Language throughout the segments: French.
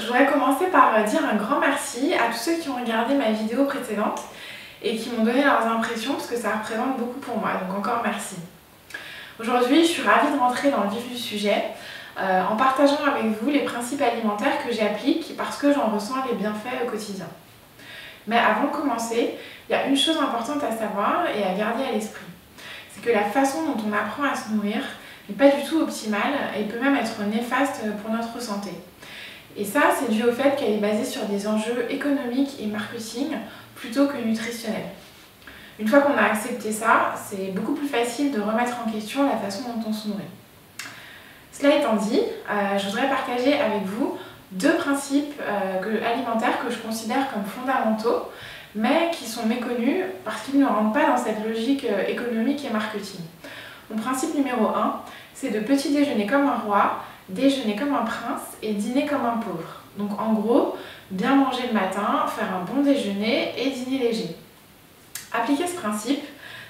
Je voudrais commencer par dire un grand merci à tous ceux qui ont regardé ma vidéo précédente et qui m'ont donné leurs impressions parce que ça représente beaucoup pour moi, donc encore merci. Aujourd'hui, je suis ravie de rentrer dans le vif du sujet en partageant avec vous les principes alimentaires que j'applique parce que j'en ressens les bienfaits au quotidien. Mais avant de commencer, il y a une chose importante à savoir et à garder à l'esprit. C'est que la façon dont on apprend à se nourrir n'est pas du tout optimale et peut même être néfaste pour notre santé. Et ça, c'est dû au fait qu'elle est basée sur des enjeux économiques et marketing plutôt que nutritionnels. Une fois qu'on a accepté ça, c'est beaucoup plus facile de remettre en question la façon dont on se nourrit. Cela étant dit, je voudrais partager avec vous deux principes alimentaires que je considère comme fondamentaux, mais qui sont méconnus parce qu'ils ne rentrent pas dans cette logique économique et marketing. Mon principe numéro 1, c'est de petit déjeuner comme un roi, déjeuner comme un prince et dîner comme un pauvre. Donc en gros, bien manger le matin, faire un bon déjeuner et dîner léger. Appliquer ce principe,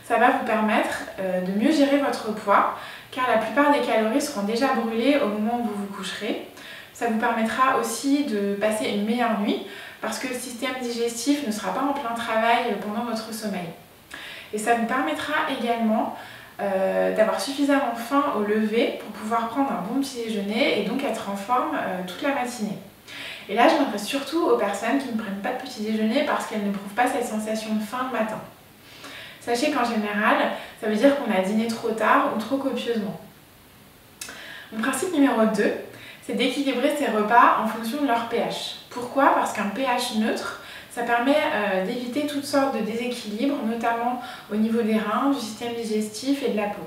ça va vous permettre de mieux gérer votre poids car la plupart des calories seront déjà brûlées au moment où vous vous coucherez. Ça vous permettra aussi de passer une meilleure nuit parce que le système digestif ne sera pas en plein travail pendant votre sommeil. Et ça vous permettra également d'avoir suffisamment faim au lever pour pouvoir prendre un bon petit déjeuner et donc être en forme toute la matinée. Et là, je m'adresse surtout aux personnes qui ne prennent pas de petit déjeuner parce qu'elles n'éprouvent pas cette sensation de faim le matin. Sachez qu'en général, ça veut dire qu'on a dîné trop tard ou trop copieusement. Mon principe numéro 2, c'est d'équilibrer ses repas en fonction de leur pH. Pourquoi? Parce qu'un pH neutre, ça permet d'éviter toutes sortes de déséquilibres, notamment au niveau des reins, du système digestif et de la peau.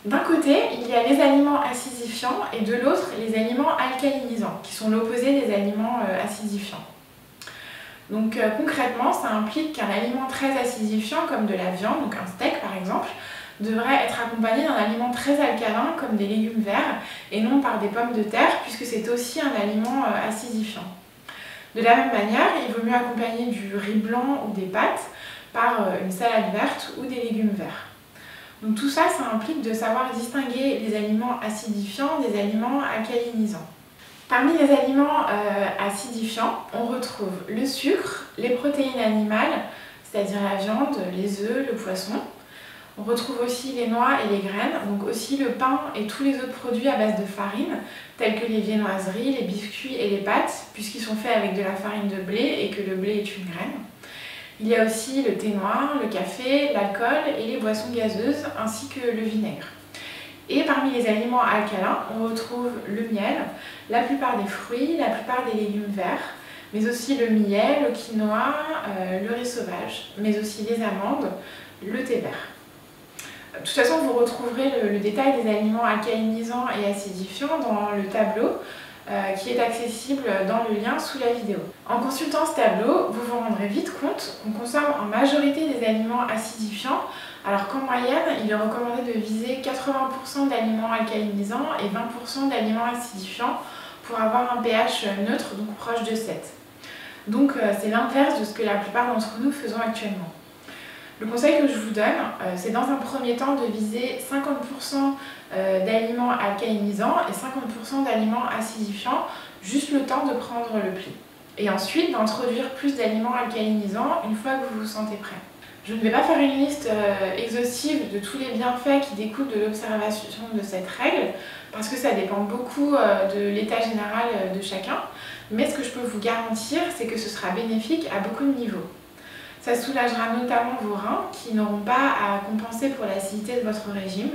D'un côté, il y a les aliments acidifiants et de l'autre, les aliments alcalinisants, qui sont l'opposé des aliments acidifiants. Donc concrètement, ça implique qu'un aliment très acidifiant, comme de la viande, donc un steak par exemple, devrait être accompagné d'un aliment très alcalin, comme des légumes verts, et non par des pommes de terre, puisque c'est aussi un aliment acidifiant. De la même manière, il vaut mieux accompagner du riz blanc ou des pâtes par une salade verte ou des légumes verts. Donc tout ça, ça implique de savoir distinguer les aliments acidifiants des aliments alcalinisants. Parmi les aliments acidifiants, on retrouve le sucre, les protéines animales, c'est-à-dire la viande, les œufs, le poisson. On retrouve aussi les noix et les graines, donc aussi le pain et tous les autres produits à base de farine, tels que les viennoiseries, les biscuits et les pâtes, puisqu'ils sont faits avec de la farine de blé et que le blé est une graine. Il y a aussi le thé noir, le café, l'alcool et les boissons gazeuses, ainsi que le vinaigre. Et parmi les aliments alcalins, on retrouve le miel, la plupart des fruits, la plupart des légumes verts, mais aussi le millet, le quinoa, le riz sauvage, mais aussi les amandes, le thé vert. De toute façon, vous retrouverez le détail des aliments alcalinisants et acidifiants dans le tableau qui est accessible dans le lien sous la vidéo. En consultant ce tableau, vous vous rendrez vite compte qu'on consomme en majorité des aliments acidifiants, alors qu'en moyenne, il est recommandé de viser 80% d'aliments alcalinisants et 20% d'aliments acidifiants pour avoir un pH neutre, donc proche de 7. Donc c'est l'inverse de ce que la plupart d'entre nous faisons actuellement. Le conseil que je vous donne, c'est dans un premier temps de viser 50% d'aliments alcalinisants et 50% d'aliments acidifiants, juste le temps de prendre le pli. Et ensuite d'introduire plus d'aliments alcalinisants une fois que vous vous sentez prêt. Je ne vais pas faire une liste exhaustive de tous les bienfaits qui découlent de l'observation de cette règle, parce que ça dépend beaucoup de l'état général de chacun, mais ce que je peux vous garantir, c'est que ce sera bénéfique à beaucoup de niveaux. Ça soulagera notamment vos reins qui n'auront pas à compenser pour l'acidité de votre régime.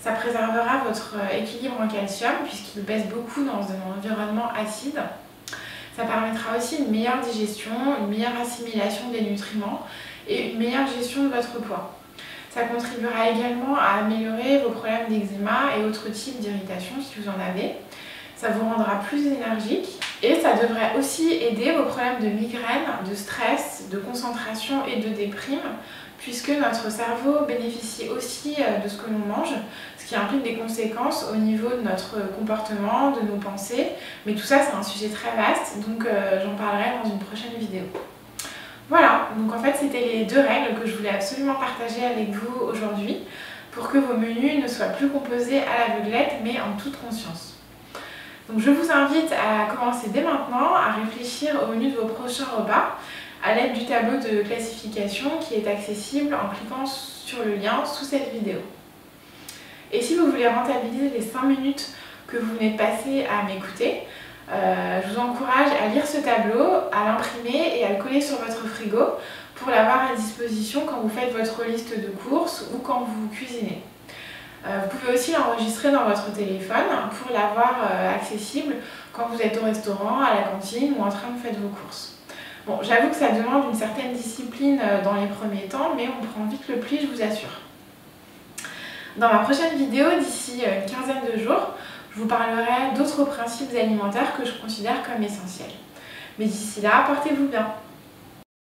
Ça préservera votre équilibre en calcium puisqu'il baisse beaucoup dans un environnement acide. Ça permettra aussi une meilleure digestion, une meilleure assimilation des nutriments et une meilleure gestion de votre poids. Ça contribuera également à améliorer vos problèmes d'eczéma et autres types d'irritation si vous en avez. Ça vous rendra plus énergique et ça devrait aussi aider vos problèmes de migraine, de stress, de concentration et de déprime puisque notre cerveau bénéficie aussi de ce que l'on mange, ce qui implique des conséquences au niveau de notre comportement, de nos pensées. Mais tout ça, c'est un sujet très vaste, donc j'en parlerai dans une prochaine vidéo. Voilà, donc en fait, c'était les deux règles que je voulais absolument partager avec vous aujourd'hui pour que vos menus ne soient plus composés à l'aveuglette, mais en toute conscience. Donc je vous invite à commencer dès maintenant à réfléchir au menu de vos prochains repas à l'aide du tableau de classification qui est accessible en cliquant sur le lien sous cette vidéo. Et si vous voulez rentabiliser les 5 minutes que vous venez de passer à m'écouter, je vous encourage à lire ce tableau, à l'imprimer et à le coller sur votre frigo pour l'avoir à disposition quand vous faites votre liste de courses ou quand vous cuisinez. Vous pouvez aussi l'enregistrer dans votre téléphone pour l'avoir accessible quand vous êtes au restaurant, à la cantine ou en train de faire vos courses. Bon, j'avoue que ça demande une certaine discipline dans les premiers temps, mais on prend vite le pli, je vous assure. Dans ma prochaine vidéo, d'ici une quinzaine de jours, je vous parlerai d'autres principes alimentaires que je considère comme essentiels. Mais d'ici là, portez-vous bien.